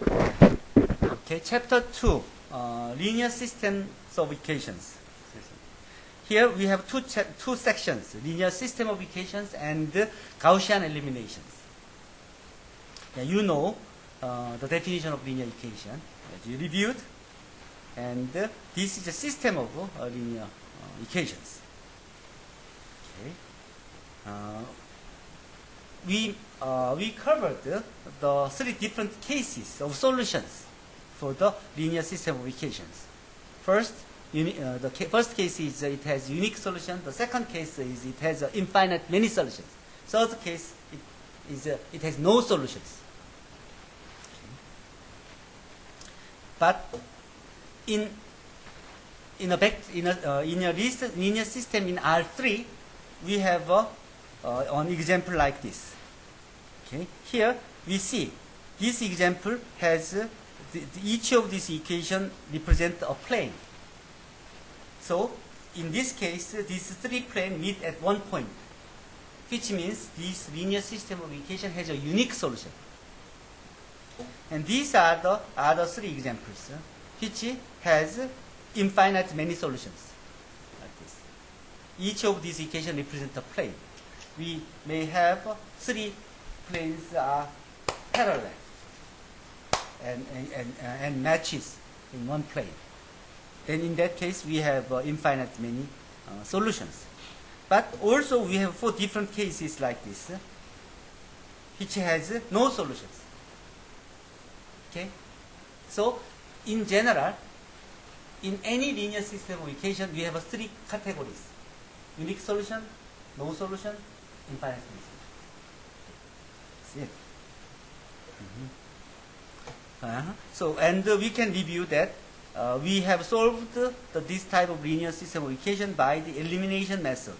Okay, chapter 2, linear systems of equations. Here we have two sections, linear system of equations and Gaussian eliminations. Yeah, you know the definition of linear equation, as you reviewed, and this is a system of linear equations. Okay. We covered the three different cases of solutions for the linear system of equations. First, the first case is it has unique solution. The second case is it has infinite many solutions. Third case it has no solutions. But in a linear system in R3, we have an example like this. Okay, here we see this example has each of these equations represent a plane. So in this case, these three planes meet at one point, which means this linear system of equation has a unique solution. And these are the other three examples, which has infinite many solutions, like this. Each of these equations represents a plane. We may have three planes are parallel and matches in one plane. Then in that case, we have infinite many solutions. But also we have four different cases like this, which has no solutions. Okay? So, in general, in any linear system of equation, we have three categories. Unique solution, no solution, infinite solution. That's it. So, and we can review that we have solved this type of linear system of equation by the elimination method.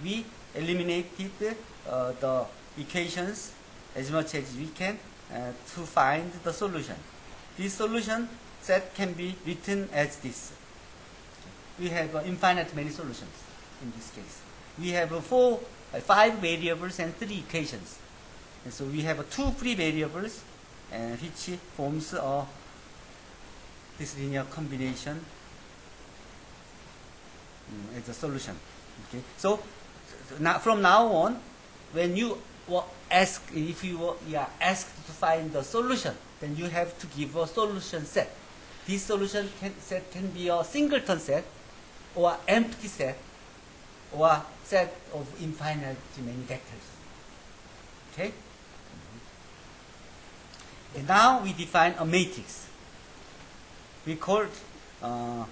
We eliminated the equations as much as we can to find the solution. This solution set can be written as this. We have infinite many solutions in this case. We have five variables and three equations. And so we have two free variables which forms this linear combination as a solution. Okay. So from now on, when you ask, if you are asked to find the solution, then you have to give a solution set. This solution set can be a singleton set, or empty set, or set of infinite many vectors. Okay. And now we define a matrix. We call an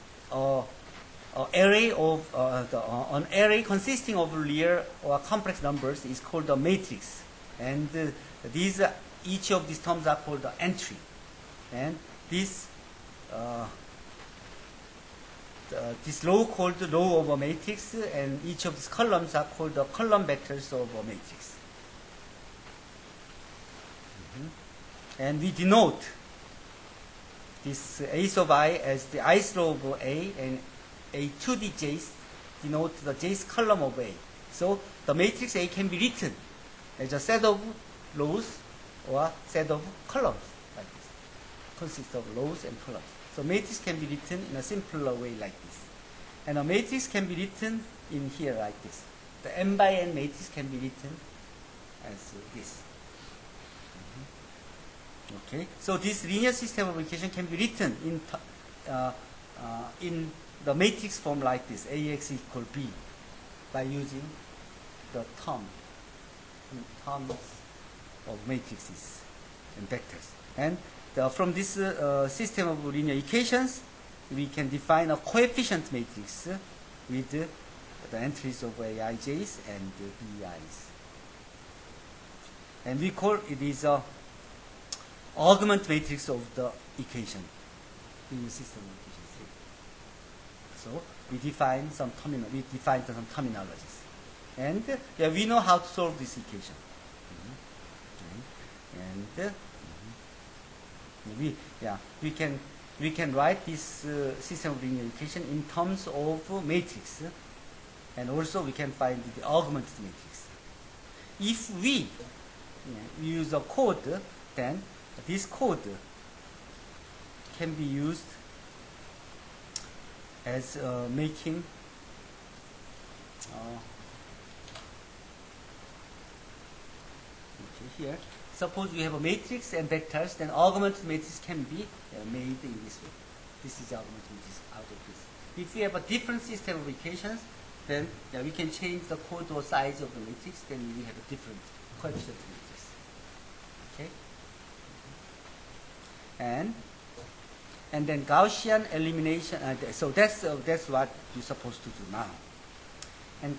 array consisting of real or complex numbers is called a matrix, and each of these terms are called the entry, and this row called the row of a matrix, and each of these columns are called the column vectors of a matrix. And we denote this A sub I as the ith row of A, and A 2D j's denote the j's column of A. So the matrix A can be written as a set of rows or set of columns like this. Consists of rows and columns. So matrix can be written in a simpler way like this. And a matrix can be written in here like this. The n by n matrix can be written as this. Okay, so this linear system of equation can be written in the matrix form like this: AX equal B, by using the terms of matrices and vectors. And from this system of linear equations, we can define a coefficient matrix with the entries of Aij's and Bi's. And we call it is a augment matrix of the equation in the system of equations. So we define some terminologies, and we know how to solve this equation. Okay. And we can write this system of linear equation in terms of matrix, and also we can find the augment matrix. If we use a code, then this code can be used as making here. Suppose we have a matrix and vectors, then augmented matrix can be made in this way. This is the augmented matrix out of this. If we have a different system of equations, then we can change the code or size of the matrix, then we have a different coefficient matrix. Okay? And then Gaussian elimination, so that's what you're supposed to do now. And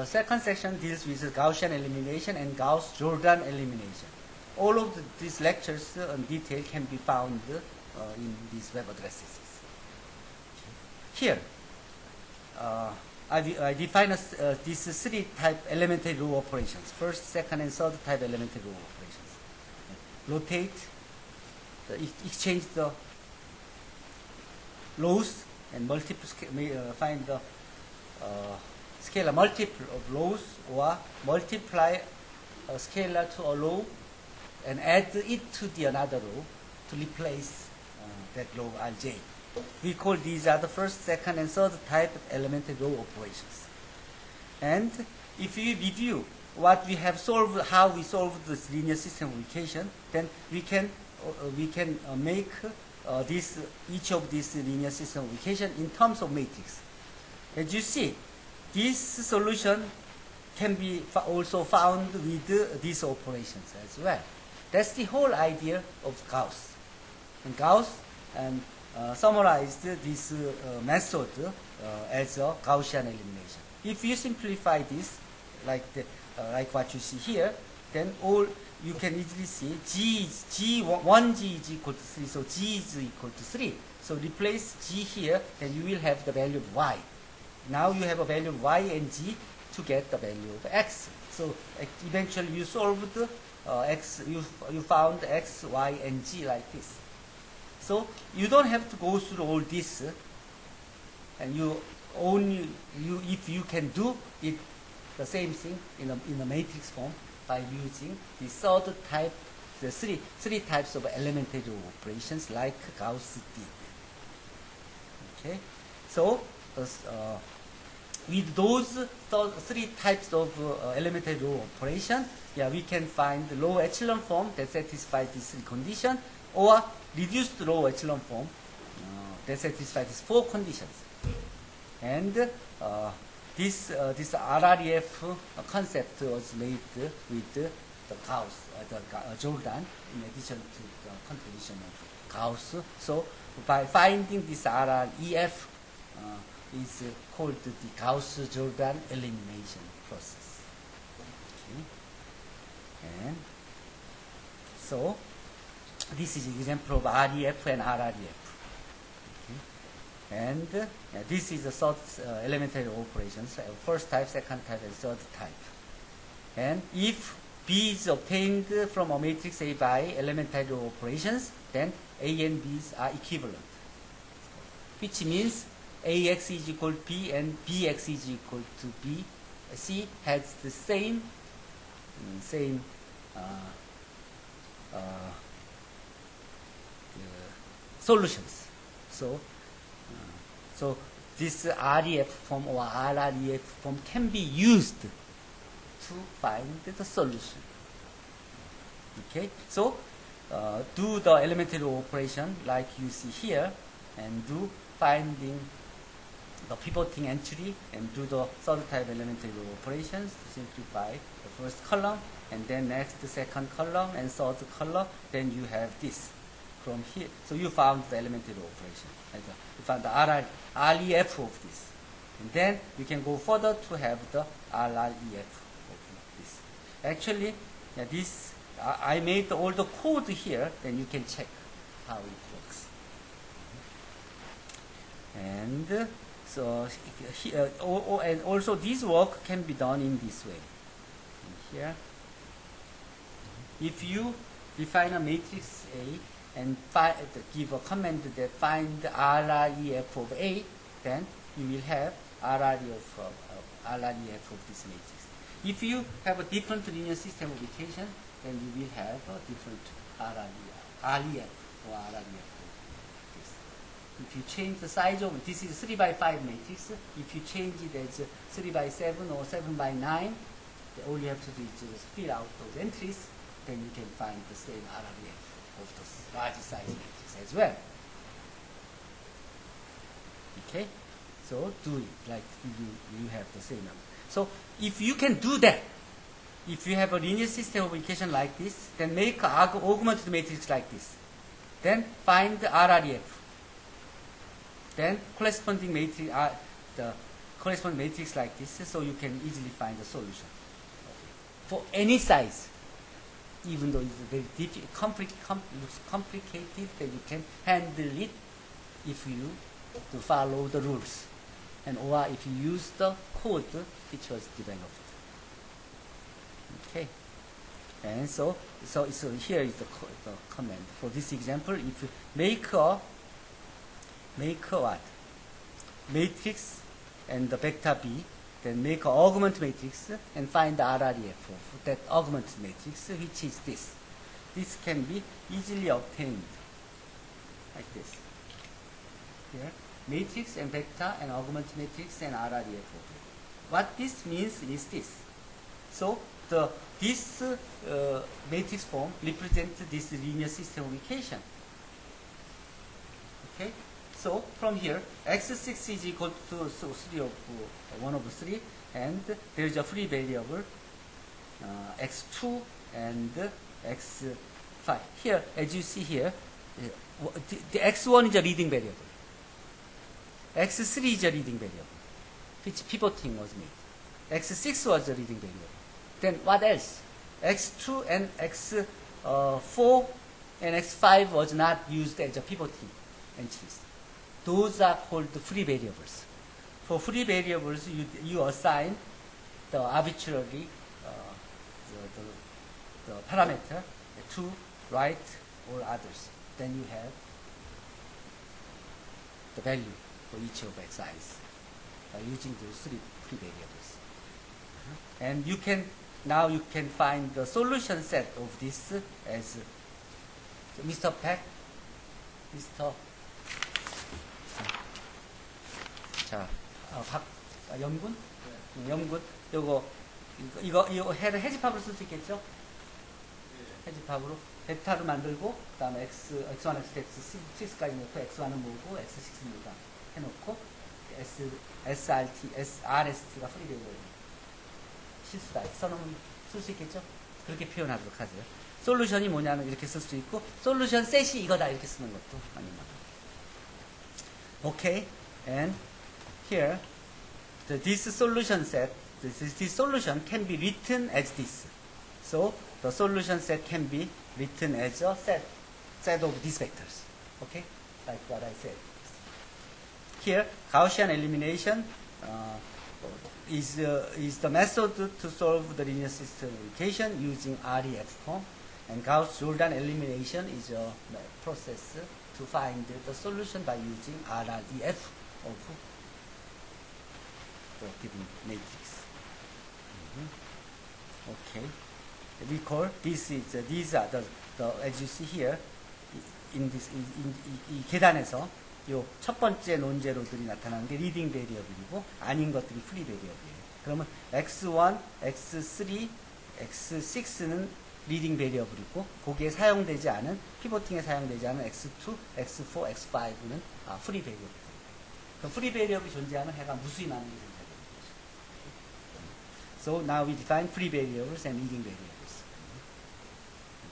second section deals with Gaussian elimination and Gauss-Jordan elimination. All of these lectures in detail can be found in these web addresses. Here, I define these three type elementary row operations. First, second, and third type elementary row operations. Rotate, exchange the rows, and find the scalar multiple of rows, or multiply a scalar to a row and add it to the another row to replace that row Rj. We call these are the first, second, and third type of elementary row operations. And if we review what we have solved, how we solved this linear system of equation, then we can make each of these linear system of equation in terms of matrix. As you see, this solution can be also found with these operations as well. That's the whole idea of Gauss. And Gauss summarized this method as a Gaussian elimination. If you simplify this, like what you see here, then you can easily see one G is equal to 3, so G is equal to 3. So replace G here, then you will have the value of Y. Now you have a value of Y and G to get the value of X. So eventually you solved X, you found X, Y, and G like this. So you don't have to go through all this, and if you can do it the same thing in a matrix form by using the third type, the three types of elementary operations like Gauss did. Okay, so with those three types of elementary row operation, we can find the low echelon form that satisfies these three conditions, or reduced low echelon form that satisfies these four conditions. And this RREF concept was made with the Gauss, Jordan, in addition to the contribution of Gauss. So by finding this RREF is called the Gauss-Jordan elimination process. Okay. And so this is an example of REF and RREF. Okay. And this is the third elementary operations, first type, second type, and third type. And if B is obtained from a matrix A by elementary operations, then A and B's are equivalent, which means AX is equal to B and BX is equal to B. C has the same solutions. So this REF form or RREF form can be used to find the solution. Okay, so do the elementary operation like you see here, and do finding the pivoting entry, and do the third type elementary operations to simplify the first column, and then next the second column and third column. Then you have this from here. So you found the elementary operation. You found the REF of this, and then you can go further to have the RREF of this. Actually, this I made all the code here. Then you can check how it works. And so and also this work can be done in this way. And here, if you define a matrix A and give a command that find the RREF of A, then you will have RREF of this matrix. If you have a different linear system of equation, then you will have a different RREF or RREF of if you change the size of, this is 3 by 5 matrix, if you change it as 3 by 7 or 7 by 9, all you have to do is just fill out those entries, then you can find the same RREF of the large size matrix as well. Okay? So do it like you have the same number. So if you can do that, if you have a linear system of equation like this, then make an augmented matrix like this. Then find the RREF. Then corresponding matrix, the corresponding matrix like this, so you can easily find the solution for any size. Even though it's very looks complicated, then you can handle it if you to follow the rules, and or if you use the code which was developed. Okay, and so here is the command for this example. If you make a what matrix and the vector B, then make an augment matrix and find the RREF of that augment matrix, which is this. This can be easily obtained like this. Here, matrix and vector and augment matrix and RREF of it. What this means is this. So this matrix form represents this linear system of equation. Okay. So from here, x6 is equal to 3 of 1 over 3, and there is a free variable x2 and x5. Here, as you see here, the x1 is a leading variable. x3 is a leading variable, which pivoting was made. x6 was a leading variable. Then what else? x2 and x4 and x5 was not used as a pivoting entries. Those are called free variables. For free variables, you assign the arbitrary the parameter to right or others. Then you have the value for each of xi's by using those three free variables. And you can now you can find the solution set of this as Mr. Peck, Mr. 자, 염분? 염분. 이거 해집합으로 쓸 수 있겠죠? 해집합으로 베타를 만들고, 그 다음에 x1, x6까지 놓고, x1은 모으고, x6은 모으다 해놓고, RST가 프리 되고, 실수다. 써놓으면 쓸 수 있겠죠? 그렇게 표현하도록 하죠. 솔루션이 뭐냐면 이렇게 쓸 수 있고, 솔루션 셋이 이거다 이렇게 쓰는 것도 많이 나와요. Okay, and here, this solution set, this solution can be written as this. So the solution set can be written as a set of these vectors. Okay, like what I said. Here, Gaussian elimination is the method to solve the linear system equation using REF form, and Gauss-Jordan elimination is a process to find the solution by using RREF of the given matrix. Okay, recall these are the as you see here in this 이 계단에서 요 첫 번째 논제로들이 나타나는 게 리딩 베리어블이고 아닌 것들이 프리 베리어블이에요. 그러면 x1, x3, x6는 리딩 베리어블이고 거기에 사용되지 않은 피보팅에 사용되지 않은 x2, x4, x5는 프리 베리어블. 그럼 프리 베리어블이 존재하면 해가 무수히 많은 게 존재합니다. So now we define free variables and leading variables.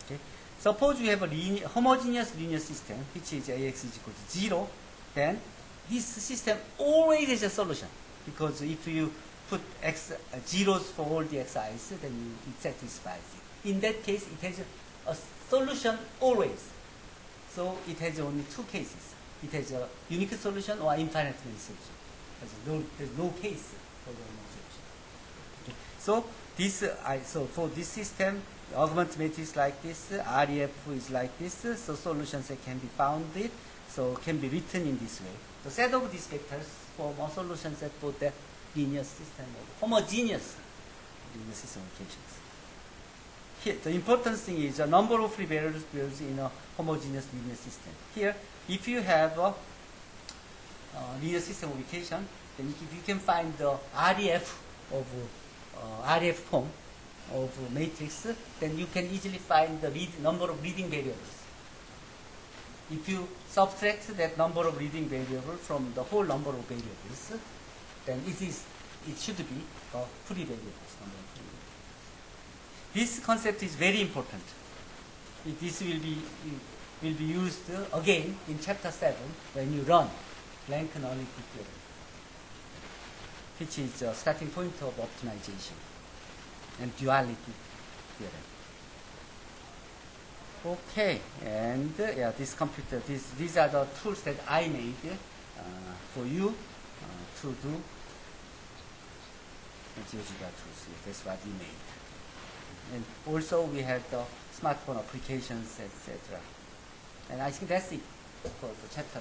Okay. Suppose you have a homogeneous linear system, which is AX is equal to 0, then this system always has a solution. Because if you put zeros for all the xi's, then it satisfies it. In that case, it has a solution always. So it has only two cases. It has a unique solution or infinite solution. There's no case for the no solution. Okay. So for this system, augment matrix like this, REF is like this, so solutions that can be founded, so can be written in this way. The set of these vectors form a solution set for the linear system of homogeneous linear system equations. Here, the important thing is the number of free variables in a homogeneous linear system. Here, if you have linear system of equation, then if you can find the REF of REF form of matrix, then you can easily find the number of leading variables. If you subtract that number of leading variables from the whole number of variables, then it should be free variables. This concept is very important. This will be used again in chapter 7 when you run blank nullity theorem, which is the starting point of optimization and duality theorem. Okay, and this computer, these are the tools that I made for you to do GeoGebra tools. That's what we made. And also we have the smartphone applications, etc. And I think that's it for the chapter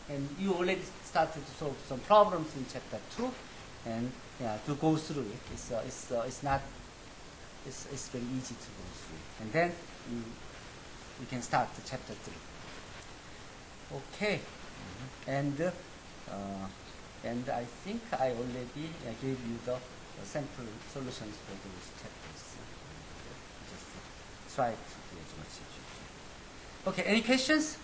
2. And you already started to solve some problems in chapter 2, and to go through it. It's very easy to go through. And then we can start the chapter 3. Okay. And I think I already gave you the sample solutions for those chapters. Just try to do as much as you can. Okay, any questions?